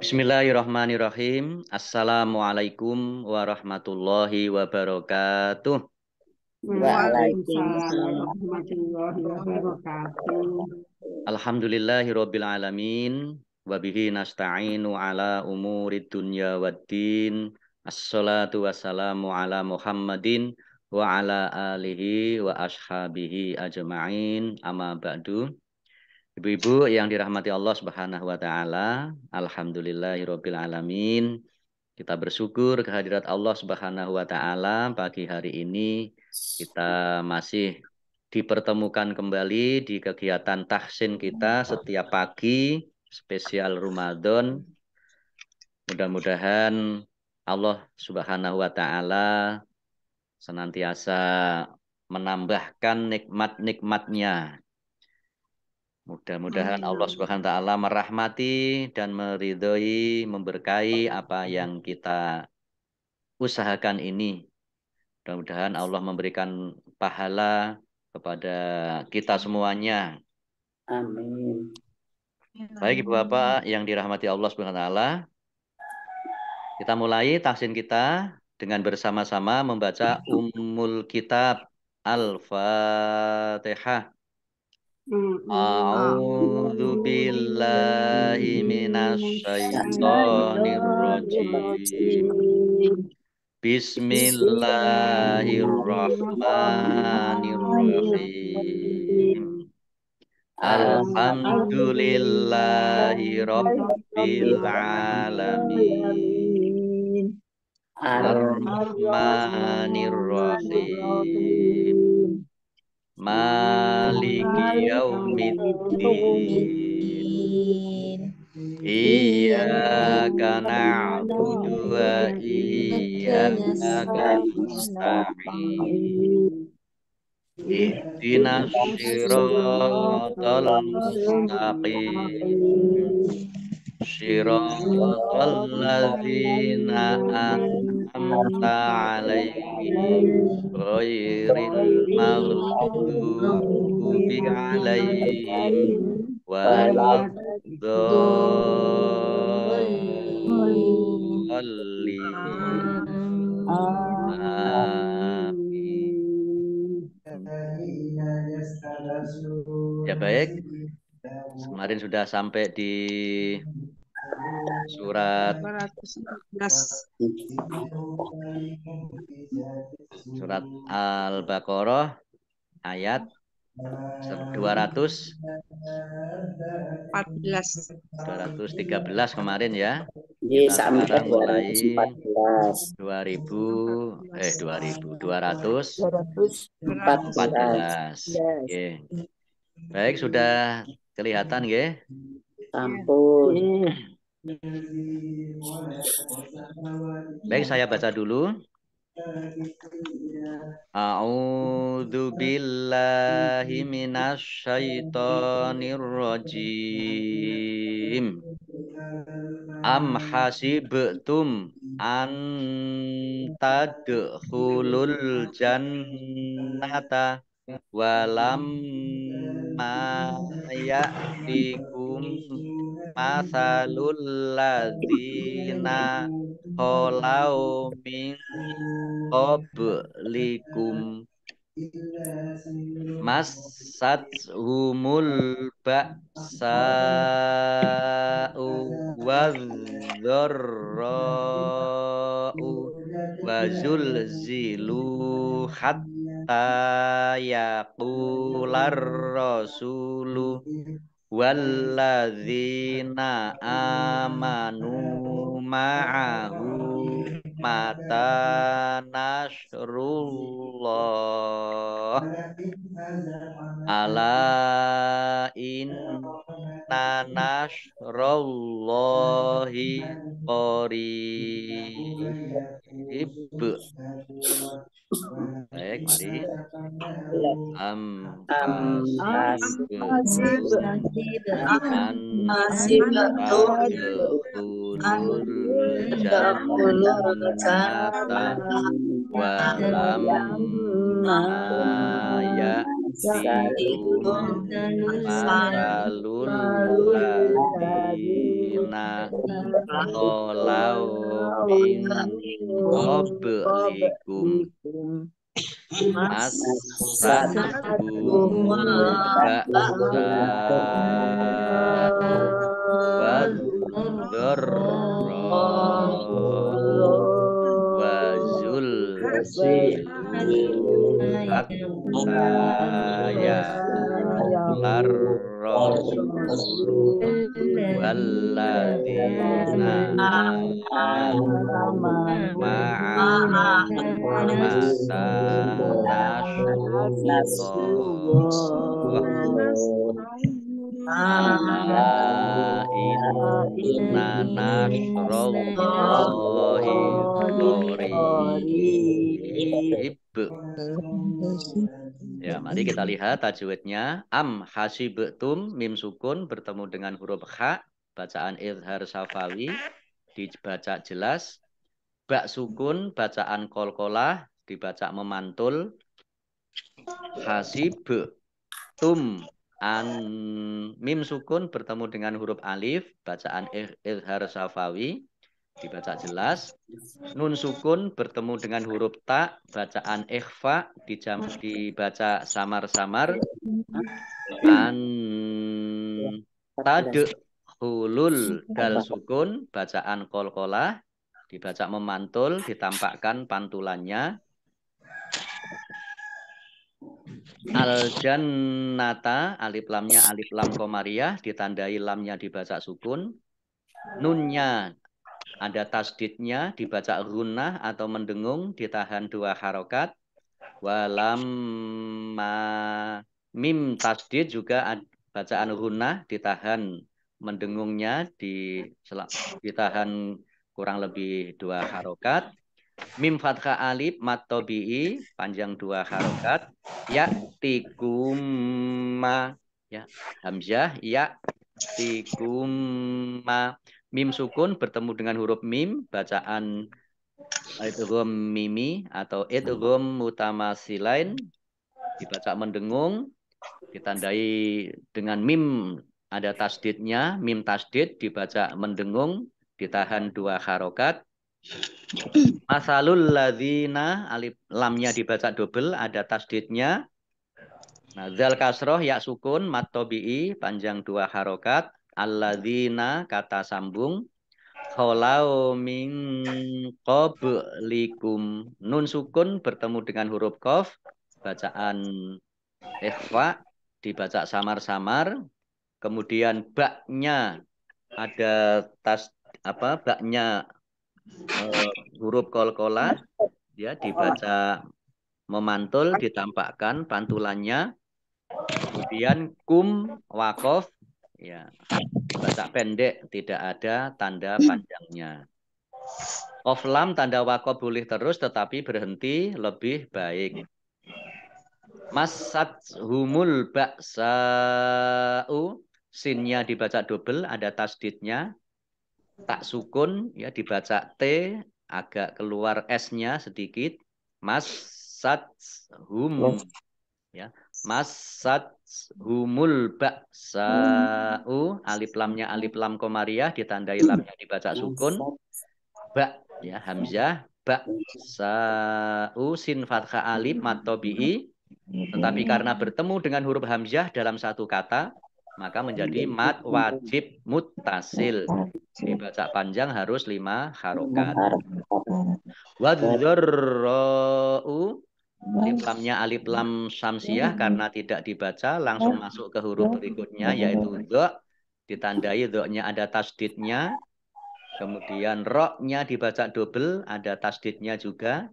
Bismillahirrahmanirrahim. Assalamualaikum warahmatullahi wabarakatuh. Waalaikumsalam warahmatullahi wabarakatuh. Alhamdulillahirabbil alamin wa bihi nasta'inu ala umurid dunya waddin. Assalatu wassalamu ala Muhammadin wa ala alihi wa ashabihi ajma'in. Amma ba'du. Ibu-ibu yang dirahmati Allah Subhanahu wa taala, alhamdulillahirabbil alamin. Kita bersyukur kehadirat Allah Subhanahu wa taala pagi hari ini kita masih dipertemukan kembali di kegiatan tahsin kita setiap pagi spesial Ramadan. Mudah-mudahan Allah Subhanahu wa taala senantiasa menambahkan nikmat-nikmatnya. Mudah-mudahan Allah Subhanahu wa taala merahmati dan meridhoi, memberkahi apa yang kita usahakan ini. Mudah-mudahan Allah memberikan pahala kepada kita semuanya. Amin. Baik Ibu Bapak yang dirahmati Allah Subhanahu wa taala, kita mulai tahsin kita dengan bersama-sama membaca Ummul Kitab Al-Fatihah. A'udzu billahi minasy syaithanir rajim. Bismillahirrahmanirrahim. Alhamdulillahi rabbil alamin. Ar-Rahmanir Rahim. Maliki yaumiddin. Iyyaka na'budu wa iyyaka nasta'in. Ihdinas siratal mustaqim. Siratal ladzina an'amta 'alaihim ghairil maghdubi 'alaihim waladdallin. Amin. Ya baik, kemarin sudah sampai di surat Al-Baqarah ayat 213 kemarin ya. Kita sekarang mulai 214. Oke. Baik, sudah kelihatan ya? Ampun. Baik, saya baca dulu. A'udzu billahi minasy syaithanir rajim. Am hasibtum an tadkhulul jannata walam ma ya'tikum masalul ladzina khalau min qablikum massat ba'sa'u wadh-dharra'u wa zulzilu hatta yaqular rasulu walladzina amanu ma'ahu mata nasrullah ala inna nasrullahi qarib. Baik, mari. An tadkhulul jannata walam ma ya'tikum masalul Qolau min qablikum Massatuhumul ba'sa wadh-dharra wa zulzilu hatta yaqular rasulu walladzina amanu ma'ahu mata nasrullah ala inna nasrallahi qarib. Ya, mari kita lihat tajwidnya. Am hasibtum mim sukun bertemu dengan huruf kha, bacaan izhar syafawi, dibaca jelas. Ba sukun bacaan qalqalah, dibaca memantul. Hasibtum an mim sukun bertemu dengan huruf alif, bacaan izhar syafawi, dibaca jelas. Nun sukun bertemu dengan huruf ta, bacaan ikhfa, dibaca samar-samar. An tadkhulul dal sukun, bacaan qalqalah, dibaca memantul, ditampakkan pantulannya. Al jannata, alif lamnya alif lam komariah, ditandai lamnya dibaca sukun. Nunnya ada tasdidnya, dibaca gunnah atau mendengung, ditahan 2 harokat. Walamma mim tasdid juga bacaan gunnah, ditahan mendengungnya, ditahan kurang lebih 2 harokat. Mim fathah alif mat tabi'i panjang 2 harokat. Ya tikumma, ya hamzah ya tikumma. Mim sukun bertemu dengan huruf mim, bacaan idgham mimi atau idgham mutamasilain, dibaca mendengung, ditandai dengan mim ada tasdidnya, mim tasdid dibaca mendengung, ditahan 2 harokat. Masalul ladzina, alif lamnya dibaca double, ada tasdidnya. Nah, zal kasroh ya sukun mat tabi'i panjang 2 harokat. Alladzina kata sambung. Kholau min qablikum, nun sukun bertemu dengan huruf qaf, bacaan ikhfa, dibaca samar-samar. Kemudian baknya ada baknya huruf qalqalah, ya dibaca memantul, ditampakkan pantulannya. Kemudian kum wakof, ya dibaca pendek, tidak ada tanda panjangnya. Qaf lam tanda wakof boleh terus, tetapi berhenti lebih baik. Masat humul ba'sa'u, sinnya dibaca double, ada tasdidnya. Tak sukun, ya dibaca T, agak keluar S-nya sedikit. Masat hum, ya masat humul ba'sa'u, alif lamnya alif lam komariah, ditandai lamnya dibaca sukun. Ba, ya hamzah, ba'sa'u, sin fathah alif mat tabi'i, tetapi karena bertemu dengan huruf hamzah dalam satu kata, maka menjadi mat wajib muttasil, dibaca panjang harus 5 harokat. Wadzarra'u, alif lamnya alif lam syamsiah, karena tidak dibaca langsung masuk ke huruf berikutnya, yaitu dha, ditandai dha-nya ada tasdidnya. Kemudian ro-nya dibaca double, ada tasdidnya juga.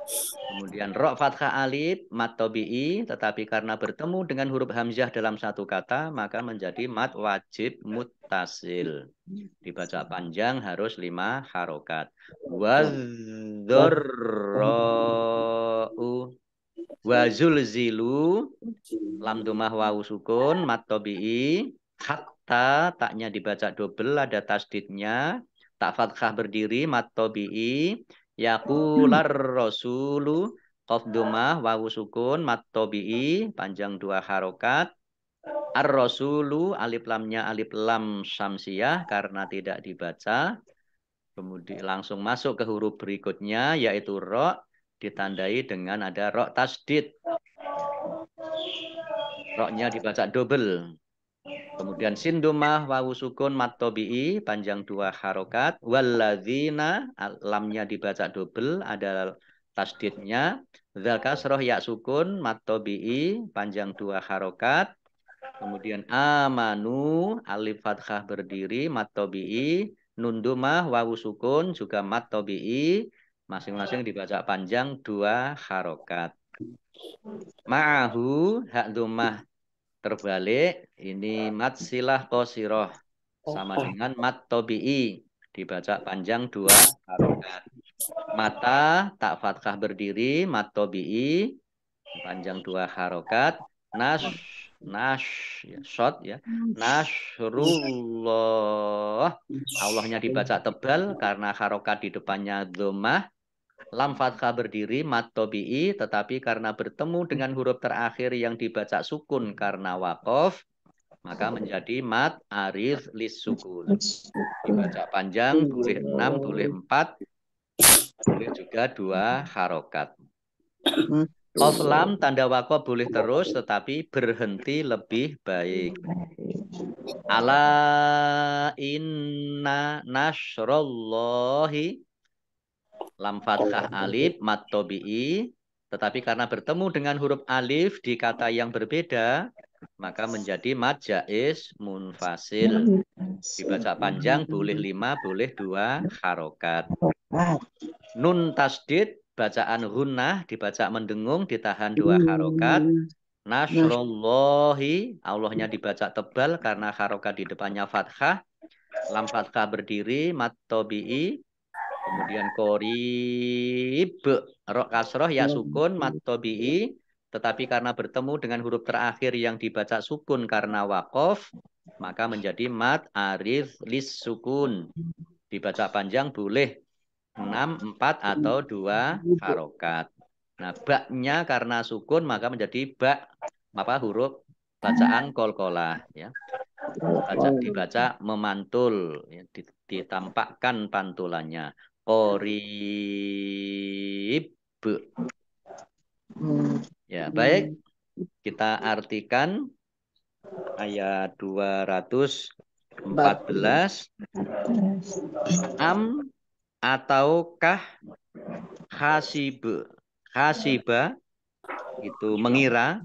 Kemudian ro fathah alif mat tabi'i, tetapi karena bertemu dengan huruf hamzah dalam satu kata, maka menjadi mat wajib muttasil, dibaca panjang harus 5 harokat. Wadzarra'u wazulzilu, lam domah wawu sukun mat tabi'i, hatta taknya dibaca double, ada tasdidnya. Tak fathah berdiri mat tabi'i. Yaqular rasulu, qaf domah wawu sukun mat tabi'i panjang 2 harokat. Ar-Rasulu alif lamnya alif lam syamsiyah karena tidak dibaca. Kemudian langsung masuk ke huruf berikutnya yaitu ro ditandai dengan ada ro tasdid. Ro-nya dibaca double. Kemudian sin domah wawu sukun mat tobi'i panjang 2 harokat. Walladzina lamnya dibaca double ada tasdidnya. Dzal kasroh ya sukun mat tobi'i panjang 2 harokat. Kemudian amanu alif fathah berdiri mat tobi'i. Nun domah wawu sukun juga mat tobi'i. Masing-masing dibaca panjang 2 harokat. Ma'ahu hak domah terbalik ini mat silah qosiroh sama dengan mat tobi'i dibaca panjang 2 harokat. Mata tak fathah berdiri mat tobi'i panjang 2 harokat. Ya, shot ya. Nasrullah Allahnya dibaca tebal karena harokat di depannya dhammah. Lam fathah berdiri mat tobi'i tetapi karena bertemu dengan huruf terakhir yang dibaca sukun karena waqaf maka menjadi mat arid lis sukun. Dibaca panjang boleh 6, boleh 4, boleh juga 2 harokat. Qaf lam tanda waqaf boleh terus tetapi berhenti lebih baik. Ala inna nasrollahi lam fathah alif mat tobi'i tetapi karena bertemu dengan huruf alif di kata yang berbeda maka menjadi mad jaiz munfasil. Dibaca panjang boleh 5, boleh 2 harokat. Nun tasdid bacaan gunnah dibaca mendengung ditahan 2 harokat. Nasrollahi Allahnya dibaca tebal karena harokat di depannya fathah. Lam fathah berdiri mat tobi'i. Kemudian korib rok kasroh ya sukun mat tobi'i tetapi karena bertemu dengan huruf terakhir yang dibaca sukun karena waqaf maka menjadi mat arif lis sukun. Dibaca panjang boleh 6, 4 atau 2 harokat. Nah, baknya karena sukun maka menjadi bak huruf bacaan kolkolah ya. Dibaca memantul ya, ditampakkan pantulannya. Qorib. Ya, baik. Kita artikan ayat 214. Am ataukah hasib. Hasiba itu mengira.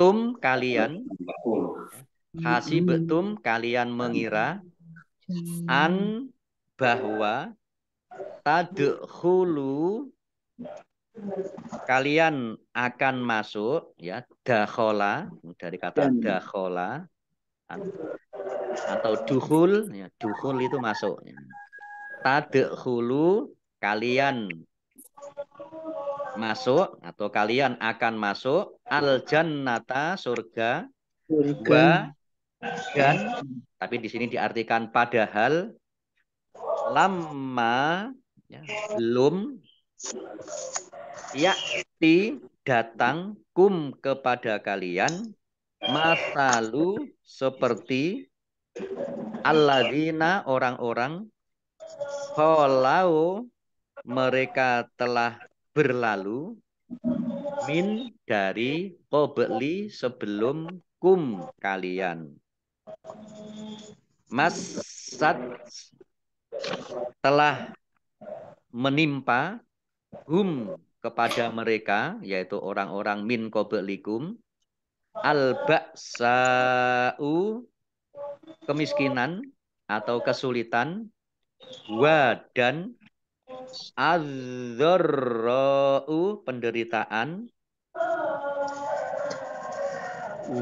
Tum kalian. Hasibtum kalian mengira. An bahwa tadkhulu kalian akan masuk ya dakhola dari kata dakhola atau dukhul ya dukhul itu masuk ya. Tadkhulu kalian masuk atau kalian akan masuk al jannata surga wa dan tapi di sini diartikan padahal lama ya, belum yakti datang kum kepada kalian masalu seperti alladzina orang-orang khalau mereka telah berlalu min dari qabli sebelum kum kalian. Masat telah menimpa hum kepada mereka yaitu orang-orang min qablikum al-ba'sa'u kemiskinan atau kesulitan wa dan az-dzarra'u penderitaan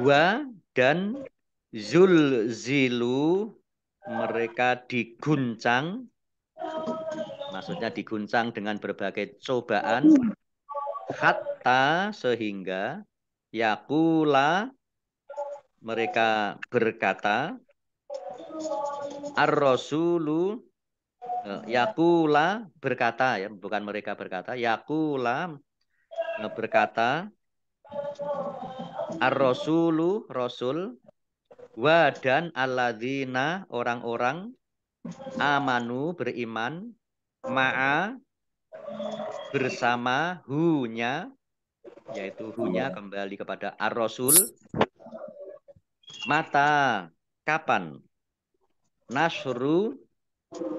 wa dan zulzilu mereka diguncang maksudnya diguncang dengan berbagai cobaan hatta sehingga yakula mereka berkata ar-rasulu yakula berkata ya bukan mereka berkata yakula berkata Ar-rasulu rasul, wa dan alladzina orang-orang, amanu beriman, ma'a bersama hunya, yaitu hunya kembali kepada ar-rasul, mata kapan, nasru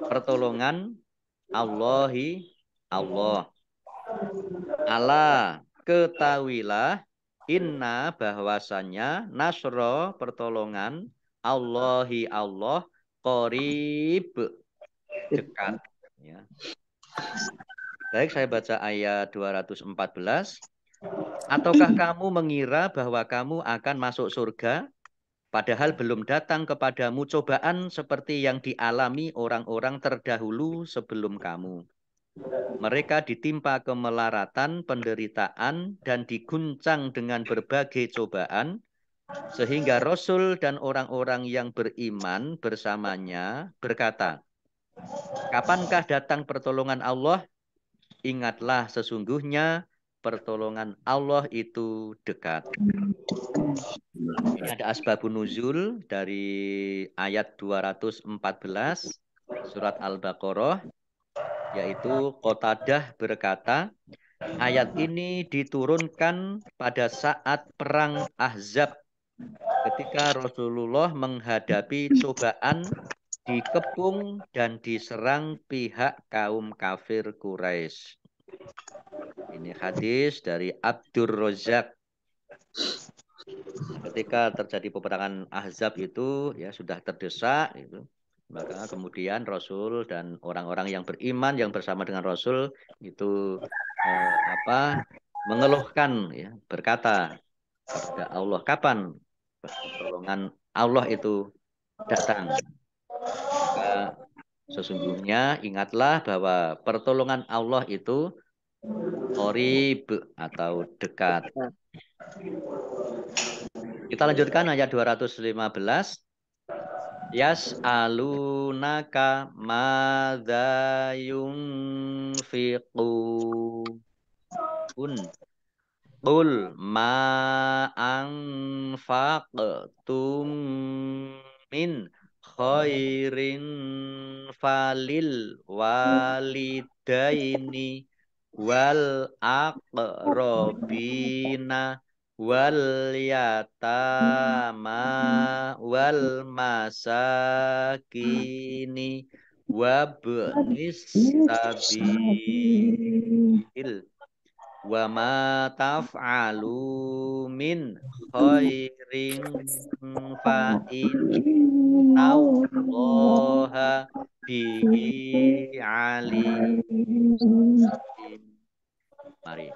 pertolongan, Allahi Allah, ala ketahuilah, inna bahwasanya nasro pertolongan, Allahi Allah, qorib dekat. Ya. Baik, saya baca ayat 214. Ataukah kamu mengira bahwa kamu akan masuk surga, padahal belum datang kepadamu cobaan seperti yang dialami orang-orang terdahulu sebelum kamu. Mereka ditimpa kemelaratan, penderitaan, dan diguncang dengan berbagai cobaan, sehingga Rasul dan orang-orang yang beriman bersamanya berkata, kapankah datang pertolongan Allah? Ingatlah sesungguhnya pertolongan Allah itu dekat. Ini ada asbabun nuzul dari ayat 214 surat Al-Baqarah, yaitu Qatadah berkata, ayat ini diturunkan pada saat perang Ahzab ketika Rasulullah menghadapi cobaan, dikepung dan diserang pihak kaum kafir Quraisy. Ini hadis dari Abdur Razak. Ketika terjadi peperangan Ahzab itu ya sudah terdesak itu. Maka kemudian Rasul dan orang-orang yang beriman yang bersama dengan Rasul itu mengeluhkan ya, berkata kepada Allah, kapan pertolongan Allah itu datang? Maka sesungguhnya ingatlah bahwa pertolongan Allah itu qorib atau dekat. Kita lanjutkan ayat 215. Yas'alunaka madza yunfiqun. Qul ma anfaqtum min khairin falil walidaini wal aqrabina wal yatama wal masakini wabnis sabil wa ma taf'alu min khairin fa innallaha bihi alim. Mari.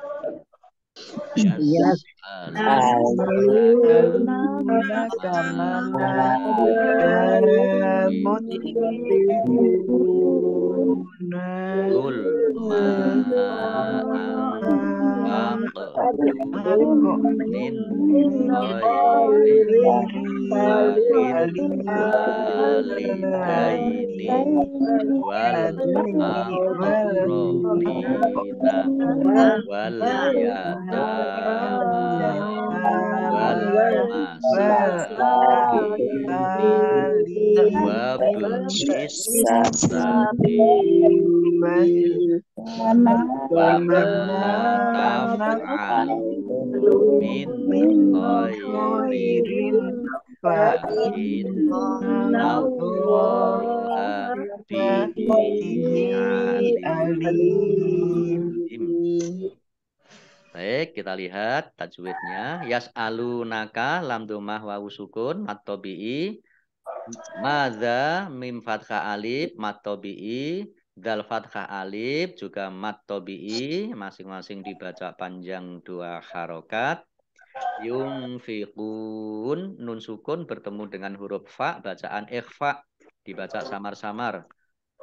Yas'alunaka madza yunfiquna Qul ma anfaqtum min khairin falil walidaini wal aqrabina wal yatama wal masakini wabnis sabil wa ma taf'alu min khairin fa innallaha bihi alim. Baik, kita lihat tajwidnya. Yas'alunaka lam dhammah wawu sukun mat tabi'i. Madza mim fathah alif mat tabi'i. Dal fathah alif juga mat tabi'i, masing-masing dibaca panjang 2 harokat. Yunfiqun, nun sukun bertemu dengan huruf fa, bacaan ikhfa, dibaca samar-samar.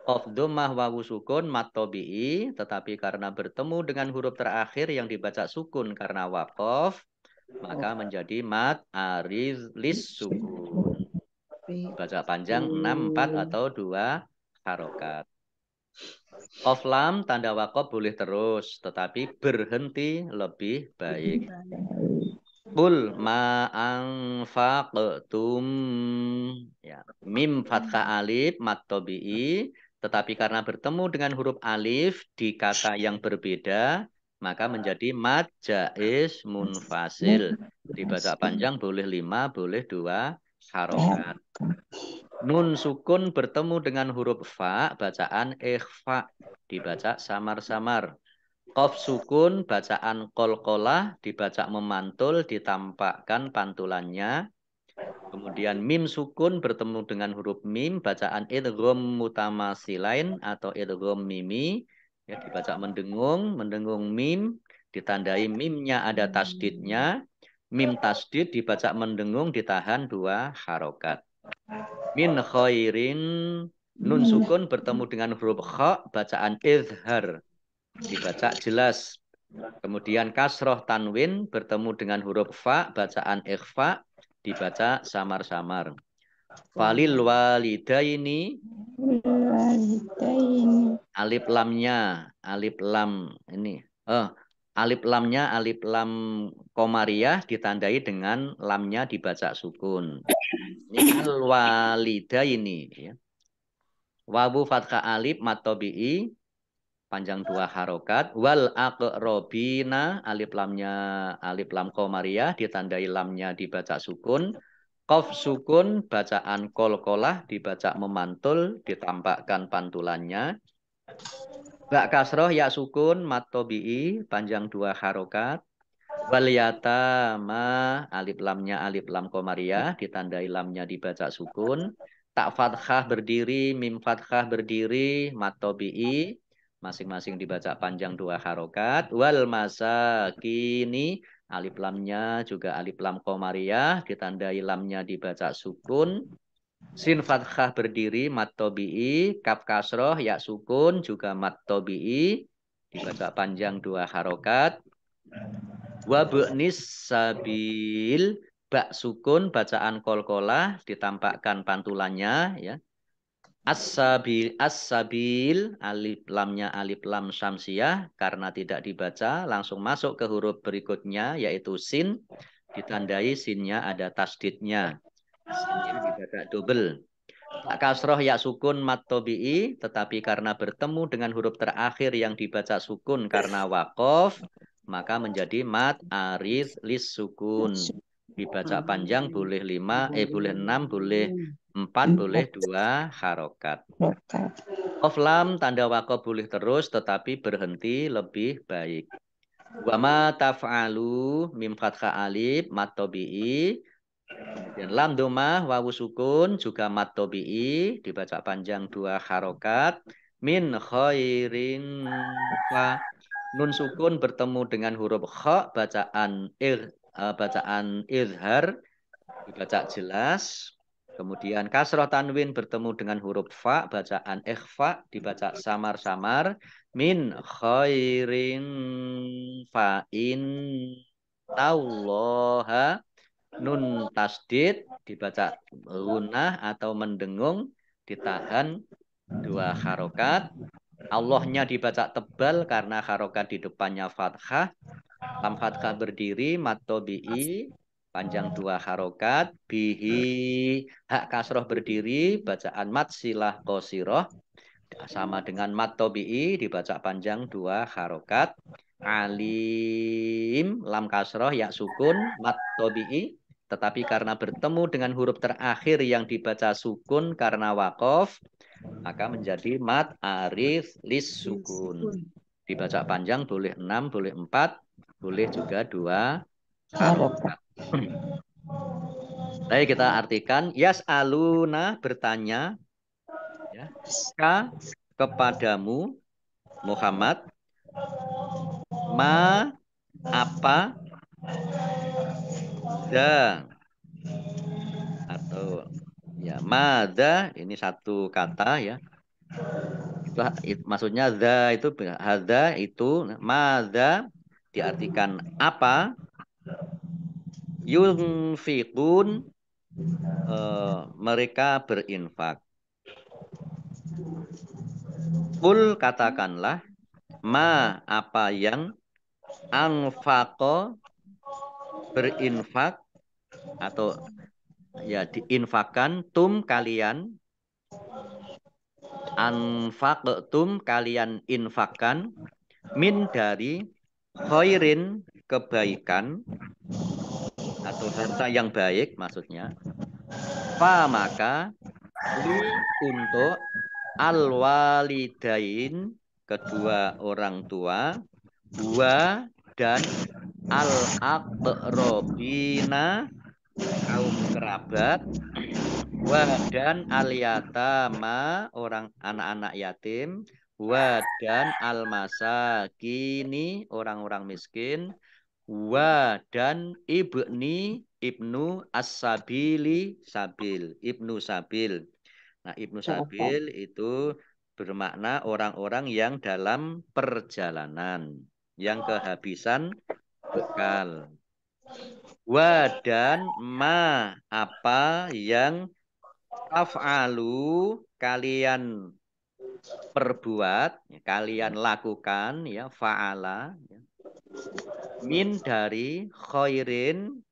Qaf dhammah wawu sukun mat tabi'i, tetapi karena bertemu dengan huruf terakhir yang dibaca sukun karena waqaf, maka menjadi mat arid lis sukun. Baca panjang 6, 4 atau 2 harokat. Qaf lam tanda wakof boleh terus, tetapi berhenti lebih baik. Qul ma anfaqtum, ya. Mim fathah alif mat tabi'i, tetapi karena bertemu dengan huruf alif di kata yang berbeda, maka menjadi mad jaiz munfasil. Dibaca panjang boleh 5, boleh 2 harokat. Nun sukun bertemu dengan huruf fa, bacaan ikhfa, dibaca samar-samar. Qaf sukun, bacaan qalqalah, dibaca memantul, ditampakkan pantulannya. Kemudian mim sukun bertemu dengan huruf mim, bacaan idgham mutamasilain atau idgham mimi, ya dibaca mendengung, mendengung mim, ditandai mimnya ada tasdidnya. Mim tasdid dibaca mendengung, ditahan 2 harokat. Min khairin, nun sukun bertemu dengan huruf kha, bacaan izhar, dibaca jelas. Kemudian kasroh tanwin bertemu dengan huruf fa, bacaan ikhfa, dibaca samar-samar. Falil walidaini, alif lamnya, alif lam ini. Alif lamnya, alif lam komariah ditandai dengan lamnya dibaca sukun. Ini al walidaini, ya. Wawu fathah alif matobi'i, panjang 2 harokat. Wal aqrobina, alif lamnya alif lam komariah ditandai lamnya dibaca sukun. Qaf sukun, bacaan kolkolah, dibaca memantul, ditampakkan pantulannya. Bak kasroh ya sukun matobi'i, panjang 2 harokat. Wal yatama, alif lamnya alif lam komariah, ditandai lamnya dibaca sukun. Tak fathah berdiri, mim fathah berdiri, matobi'i, masing-masing dibaca panjang 2 harokat. Wal masakini, alif lamnya juga alif lam komariah, ditandai lamnya dibaca sukun. Sin fathah berdiri, matobi'i, kaf kasroh, ya sukun, juga matobi'i, dibaca panjang 2 harokat. Wabnis sabil, bak sukun, bacaan kolkolah, ditampakkan pantulannya, ya. As-sabil, as-sabil, alif lamnya alif lam syamsiyah, karena tidak dibaca, langsung masuk ke huruf berikutnya, yaitu sin, ditandai sinnya ada tasdidnya. Sinnya dibaca double. Tak kasroh ya sukun mat tobi'i, tetapi karena bertemu dengan huruf terakhir yang dibaca sukun karena wakof, maka menjadi mat arid lis sukun. Dibaca panjang boleh 5, boleh 6, boleh 4, boleh 2 harokat. Qaf lam tanda wakof boleh terus, tetapi berhenti lebih baik. Wa ma taf'alu, mim fathah alif mat tobi'i. Kemudian lam domah wawu sukun juga mat tobi'i, dibaca panjang 2 harokat. Min khairin fa, nun sukun bertemu dengan huruf kha, bacaan izhar, dibaca jelas. Kemudian kasroh tanwin bertemu dengan huruf fa, bacaan ikhfa, dibaca samar-samar. Min khairin fa'in taullaha, nun tasdid dibaca gunah atau mendengung, ditahan 2 harokat. Allahnya dibaca tebal karena harokat di depannya fathah. Lam fathah berdiri, matobi'i, panjang 2 harokat. Bihi, hak kasroh berdiri, bacaan mat silah qosiroh, sama dengan matobi'i, dibaca panjang 2 harokat. Alim, lam kasroh, ya sukun, matobi'i, tetapi karena bertemu dengan huruf terakhir yang dibaca sukun karena wakof, maka menjadi mat arif lis sukun. Dibaca panjang boleh 6, boleh 4, boleh juga 2 harokat. Baik, kita artikan. Yas'aluna, bertanya, ya, ka, kepadamu Muhammad, ma, apa, da, atau ya mada, ini satu kata, ya. Maksudnya za itu hadza itu, mada diartikan apa, yunfiqun, mereka berinfak. Kul katakanlah ma apa yang anfaqo berinfak atau ya diinfakkan kalian anfaqtum kalian infakkan min dari khairin kebaikan atau harta yang baik maksudnya fa maka untuk al-walidain kedua orang tua wa dan al-aqrabina kaum kerabat wa dan al-yatama orang anak-anak yatim wa dan al-masakini orang-orang miskin wa dan ibnu as-sabili ibnu sabil. Nah, ibnu sabil itu bermakna orang-orang yang dalam perjalanan yang kehabisan bekal. Wa dan ma apa yang taf'alu kalian perbuat, kalian lakukan ya fa'ala ya. Min dari khairin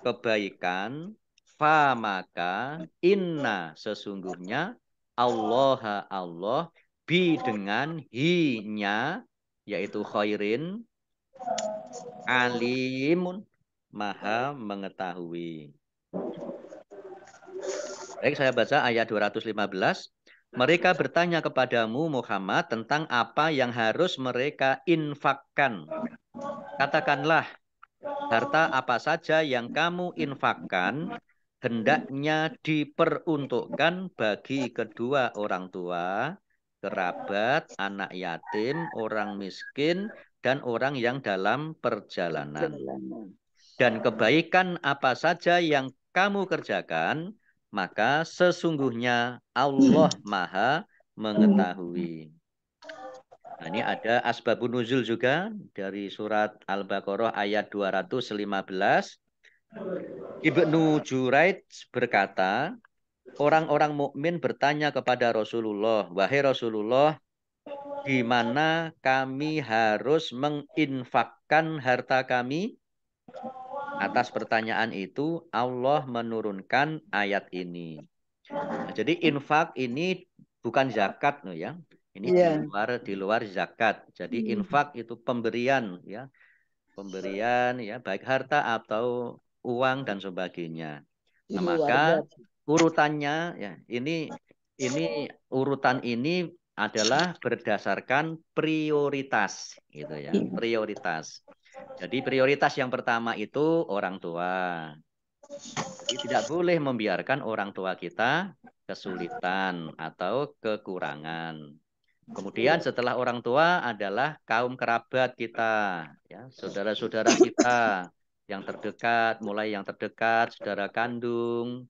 kebaikan fa maka inna sesungguhnya Allah bi dengan hi-nya yaitu khairin alimun maha mengetahui. Baik, saya baca ayat 215. Mereka bertanya kepadamu Muhammad tentang apa yang harus mereka infakkan. Katakanlah, harta apa saja yang kamu infakkan hendaknya diperuntukkan bagi kedua orang tua, kerabat, anak yatim, orang miskin, dan orang yang dalam perjalanan. Dan kebaikan apa saja yang kamu kerjakan, maka sesungguhnya Allah Maha mengetahui. Nah, ini ada asbabun nuzul juga dari surat Al-Baqarah ayat 215. Ibnu Juraid berkata, orang-orang mukmin bertanya kepada Rasulullah, wahai Rasulullah, di mana kami harus menginfakkan harta kami? Atas pertanyaan itu Allah menurunkan ayat ini. Nah, jadi infak ini bukan zakat no ya. Ini di luar zakat. Jadi infak itu pemberian ya. Pemberian ya baik harta atau uang dan sebagainya. Nah, maka urutannya ya ini urutan ini adalah berdasarkan prioritas gitu ya. Prioritas. Jadi prioritas yang pertama itu orang tua. Jadi tidak boleh membiarkan orang tua kita kesulitan atau kekurangan. Kemudian setelah orang tua adalah kaum kerabat kita, ya, saudara-saudara kita yang terdekat, mulai yang terdekat, saudara kandung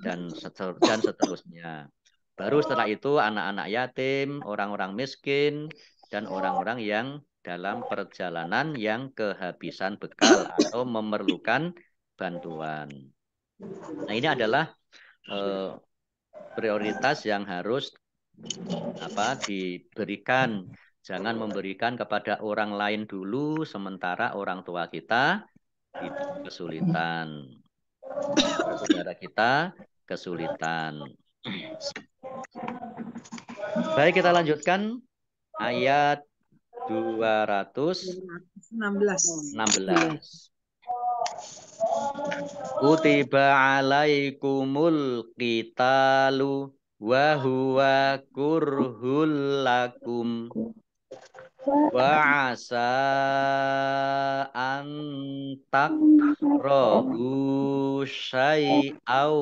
dan seterusnya. Baru setelah itu anak-anak yatim, orang-orang miskin, dan orang-orang yang dalam perjalanan yang kehabisan bekal atau memerlukan bantuan. Nah, ini adalah prioritas yang harus diberikan. Jangan memberikan kepada orang lain dulu, sementara orang tua kita tidak kesulitan. Saudara kita kesulitan. Baik, kita lanjutkan ayat 216. Kutiba alaikumul qitalu wa huwa kurhul lakum wa asa an takrahu syai'aw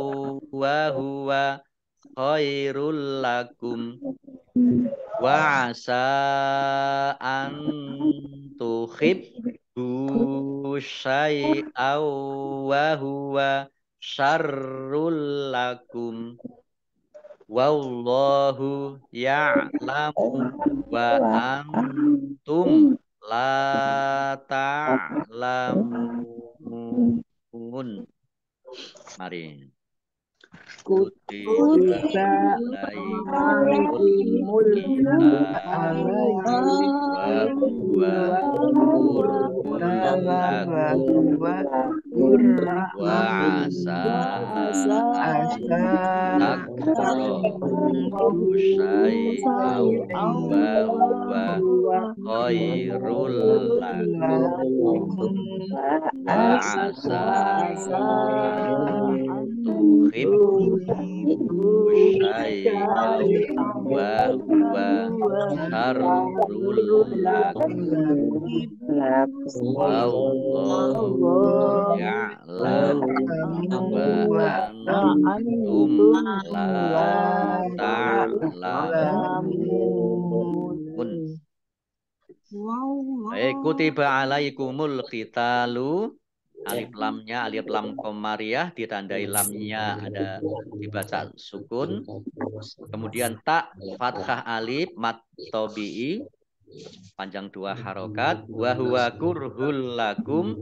wa huwa khairul lakum wa asa an tuhibbu syai'aw wa huwa syarrul lakum wallahu ya'lamu wa antum la ta'lamun. Mari. kutiba alaikumul qitalu wa huwa kurhul lakum wa asa an takrahu syai'aw wa huwa khairul lakum wa asa an tuhibbu syai'aw wa huwa syarrul lakum wallahu ya'lamu wa antum la ta'lamun. Kutiba alaikumul qitalu. Alif lamnya alif lam komariah ditandai lamnya ada dibaca sukun. Kemudian tak fathah alif mat tobi'i panjang 2 harokat. Wa huwa kurhul lakum.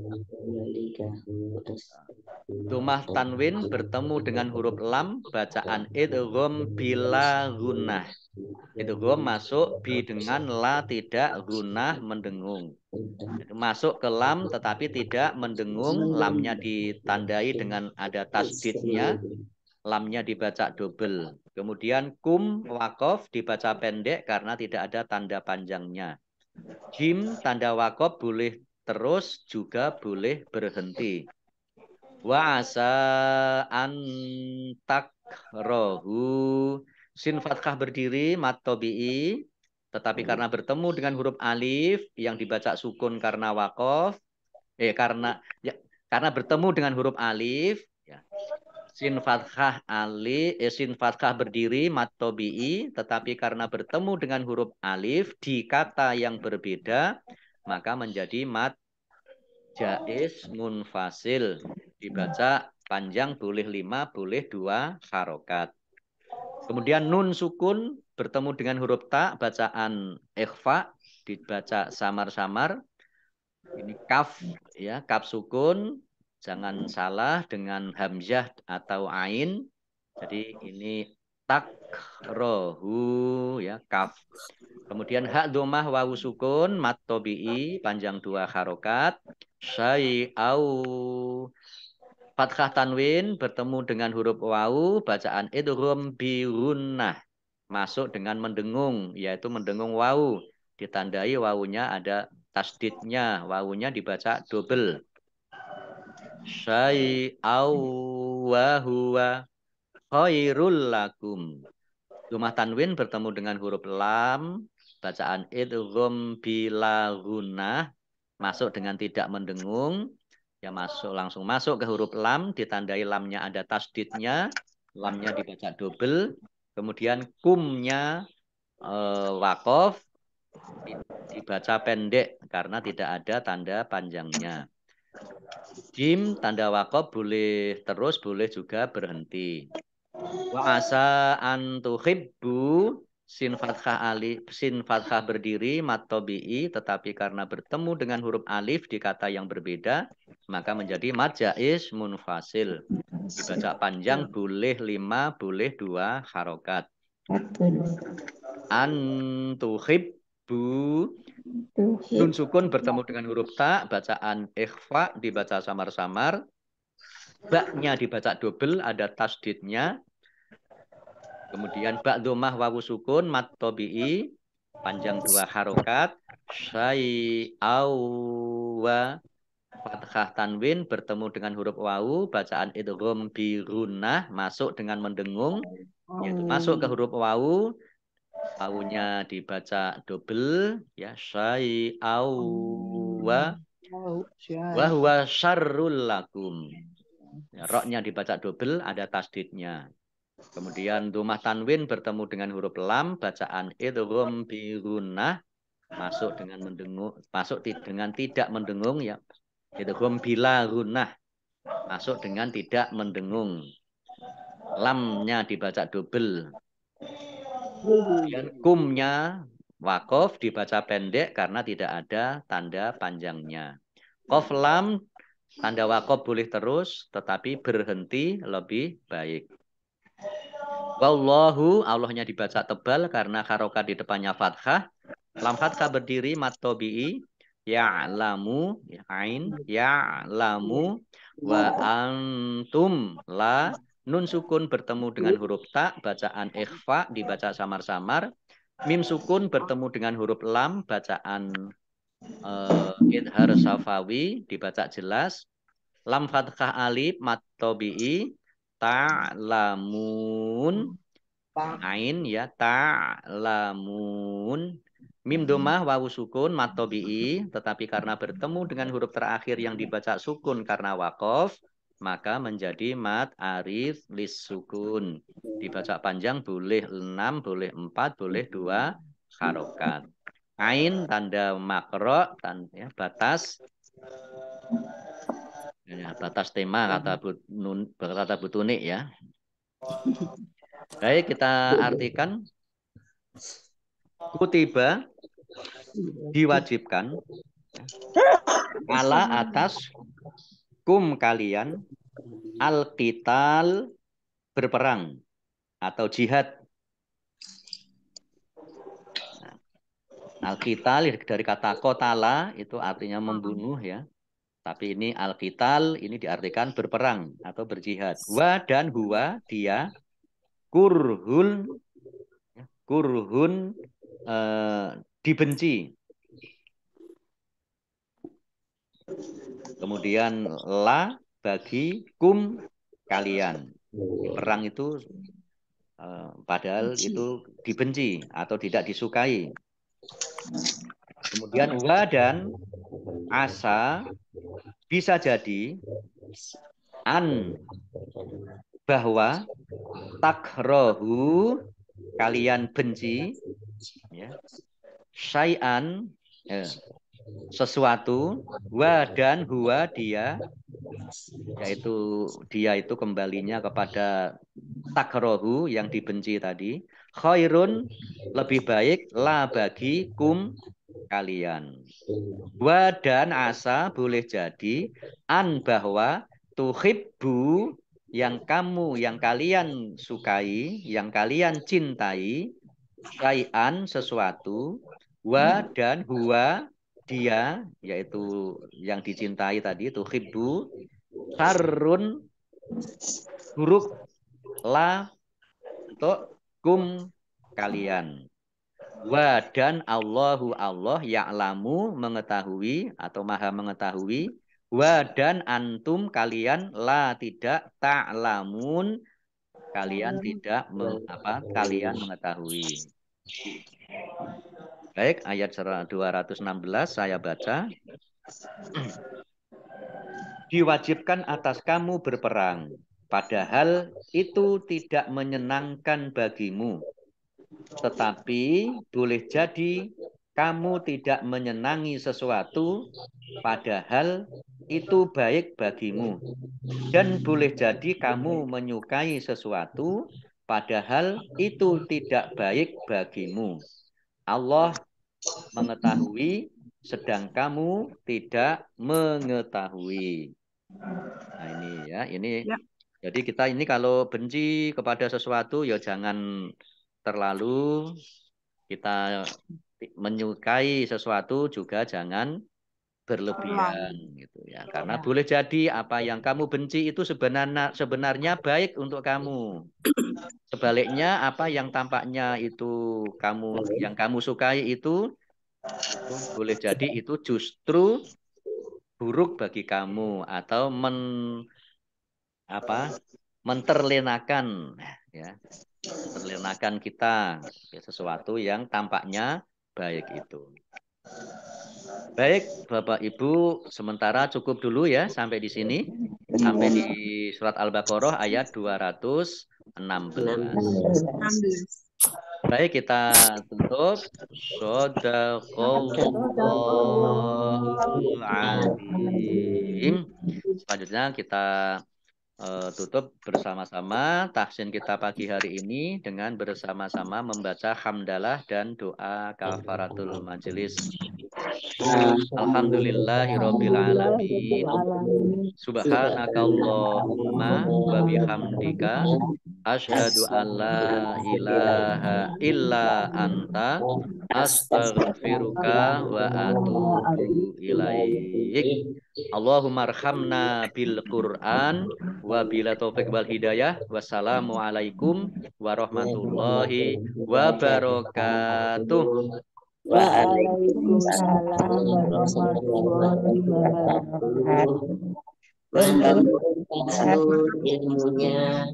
Dumah tanwin bertemu dengan huruf lam bacaan idgham bila gunnah. Idgham masuk bi dengan la tidak gunnah mendengung. Masuk ke lam tetapi tidak mendengung, lamnya ditandai dengan ada tasdidnya, lamnya dibaca double. Kemudian kum wakof dibaca pendek karena tidak ada tanda panjangnya. Jim tanda wakof boleh terus juga boleh berhenti. Wa asa an takrahu. Sin fathah berdiri mat tobi'i. Tetapi karena bertemu dengan huruf alif yang dibaca sukun karena wakof, karena bertemu dengan huruf alif, ya, sin fathah sin fathah berdiri mat tobi'i, tetapi karena bertemu dengan huruf alif di kata yang berbeda, maka menjadi mat jaiz munfasil, dibaca panjang boleh 5, boleh 2 harokat. Kemudian nun sukun bertemu dengan huruf ta, bacaan ikhfa, dibaca samar-samar. Ini kaf, ya, kaf sukun, jangan salah dengan hamzah atau ain. Jadi ini takrohu, ya, kaf. Kemudian hak domah wawu sukun, mat tobi'i, panjang 2 harokat. Syai'au. Fathah tanwin bertemu dengan huruf wawu, bacaan idgham bi gunnah. Masuk dengan mendengung, yaitu mendengung wawu. Ditandai wawunya ada tasdidnya, wawunya dibaca double. Syai'au wa huwa khairul lakum. Dumah tanwin bertemu dengan huruf lam, bacaan idgham bila gunnah. Masuk dengan tidak mendengung. Ya, langsung masuk ke huruf lam, ditandai lamnya ada tasdidnya, lamnya dibaca double, kemudian kumnya wakof dibaca pendek karena tidak ada tanda panjangnya. Jim tanda wakof boleh terus, boleh juga berhenti. Wa asa an tuhibbu. Sin fathah berdiri mat tobi'i, tetapi karena bertemu dengan huruf alif di kata yang berbeda, maka menjadi mat jaiz munfasil. Dibaca panjang boleh 5, boleh 2 harokat. An tuhibbu. Nun sukun bertemu dengan huruf ta, bacaan ikhfa dibaca samar-samar. Baknya dibaca double, ada tasdidnya. Kemudian bak domah wawu sukun mat tobi'i, panjang 2 harokat. Syai'au wa. Fathah tanwin bertemu dengan huruf wawu, bacaan idgham bi gunnah, masuk dengan mendengung, yaitu masuk ke huruf wawu, wawunya dibaca double, ya, syai'au wa huwa syarrul lakum. Ya, roknya dibaca double, ada tasdidnya. Kemudian domah tanwin bertemu dengan huruf lam, bacaan idgham bi gunnah, masuk dengan mendengung, masuk dengan tidak mendengung, ya. Idgham bila gunnah, masuk dengan tidak mendengung. Lamnya dibaca double. Kemudian kumnya wakof dibaca pendek karena tidak ada tanda panjangnya. Qaf lam tanda wakof boleh terus, tetapi berhenti lebih baik. Wallahu, Allahnya dibaca tebal karena harokat di depannya fathah. Lam fathah berdiri mat tobi'i. Ya'lamu, ya, ain, ya'lamu. Wa antum la. Nun sukun bertemu dengan huruf ta, bacaan ikhfa, dibaca samar-samar. Mim sukun bertemu dengan huruf lam, bacaan idhar safawi, dibaca jelas. Lam fathah alif mat tobi'i. Ta'lamun. Ain ya ta'lamun. Mim domah wawu sukun mat tobi'i, tetapi karena bertemu dengan huruf terakhir yang dibaca sukun karena wakof, maka menjadi mat arif lis sukun. Dibaca panjang boleh 6, boleh 4, boleh 2 harokat. Ain tanda makro, tanda ya, batas. Ya, batas tema kata butunik ya. Baik, kita artikan. Kutiba diwajibkan ala atas kum kalian al-qital berperang atau jihad. Al-qital dari kata kotala itu artinya membunuh ya. Tapi ini al-qital ini diartikan berperang atau berjihad. Wa dan huwa dia kurhun dibenci. Kemudian la bagi kum kalian. Perang itu padahal itu dibenci atau tidak disukai. Kemudian wa dan asa bisa jadi an bahwa takrohu kalian benci ya, syai'an sesuatu, wa dan huwa dia, yaitu dia itu kembalinya kepada takrohu yang dibenci tadi, khairun lebih baik la bagi kum kalian. Wa dan asa boleh jadi an bahwa tuhibbu yang kalian sukai, yang kalian cintai, syai'an sesuatu, wa dan huwa dia, yaitu yang dicintai tadi, tuhibbu, sarrun huruf la untuk kum kalian. Wa dan Allahu Allah ya'lamu mengetahui atau maha mengetahui. Wa dan antum kalian la tidak ta'lamun kalian tidak kalian mengetahui. Baik, ayat 216 saya baca. Diwajibkan atas kamu berperang, padahal itu tidak menyenangkan bagimu. Tetapi boleh jadi kamu tidak menyenangi sesuatu, padahal itu baik bagimu. Dan boleh jadi kamu menyukai sesuatu, padahal itu tidak baik bagimu. Allah mengetahui, sedang kamu tidak mengetahui. Nah ini ya, ini ya. Jadi kita ini kalau benci kepada sesuatu ya jangan terlalu, kita menyukai sesuatu juga jangan berlebihan gitu ya. Karena boleh jadi apa yang kamu benci itu sebenarnya baik untuk kamu. Sebaliknya apa yang tampaknya itu yang kamu sukai itu boleh jadi itu justru buruk bagi kamu atau menterlenakan ya. Menterlenakan kita ya, sesuatu yang tampaknya baik itu. Baik, Bapak Ibu, sementara cukup dulu ya sampai di sini. Sampai di surat Al-Baqarah ayat 216. Baik, kita tutup. Shadaqallahul azim. Selanjutnya kita tutup bersama-sama tahsin kita pagi hari ini dengan bersama-sama membaca hamdalah dan doa kafaratul majelis. Alhamdulillahirabbil alamin. Subhanakallahumma wa bihamdika Asyhadu an la ilaha illa anta astaghfiruka wa atubu ilaik. Allahumma arhamna bil Qur'an wa bila taufiq wal hidayah. Wassalamualaikum warahmatullahi wabarakatuh. Waalaikumsalam warahmatullahi wabarakatuh. Ilmunya